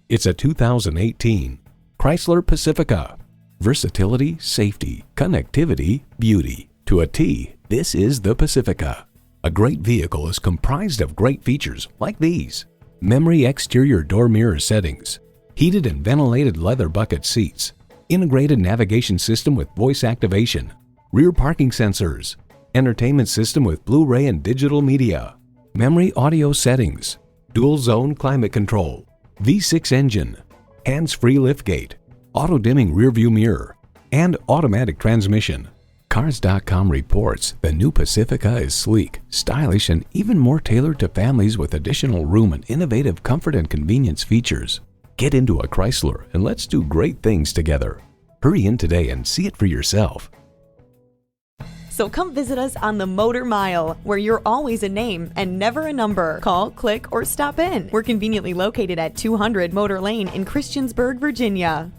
It's a 2018 Chrysler Pacifica. Versatility, safety, connectivity, beauty. To a T, this is the Pacifica. A great vehicle is comprised of great features like these: memory exterior door mirror settings, heated and ventilated leather bucket seats, integrated navigation system with voice activation, rear parking sensors, entertainment system with Blu-ray and digital media, memory audio settings, dual zone climate control, V6 engine, hands-free liftgate, auto-dimming rearview mirror, and automatic transmission. Cars.com reports the new Pacifica is sleek, stylish, and even more tailored to families with additional room and innovative comfort and convenience features. Get into a Chrysler and let's do great things together. Hurry in today and see it for yourself. So come visit us on the Motor Mile, where you're always a name and never a number. Call, click, or stop in. We're conveniently located at 200 Motor Lane in Christiansburg, Virginia.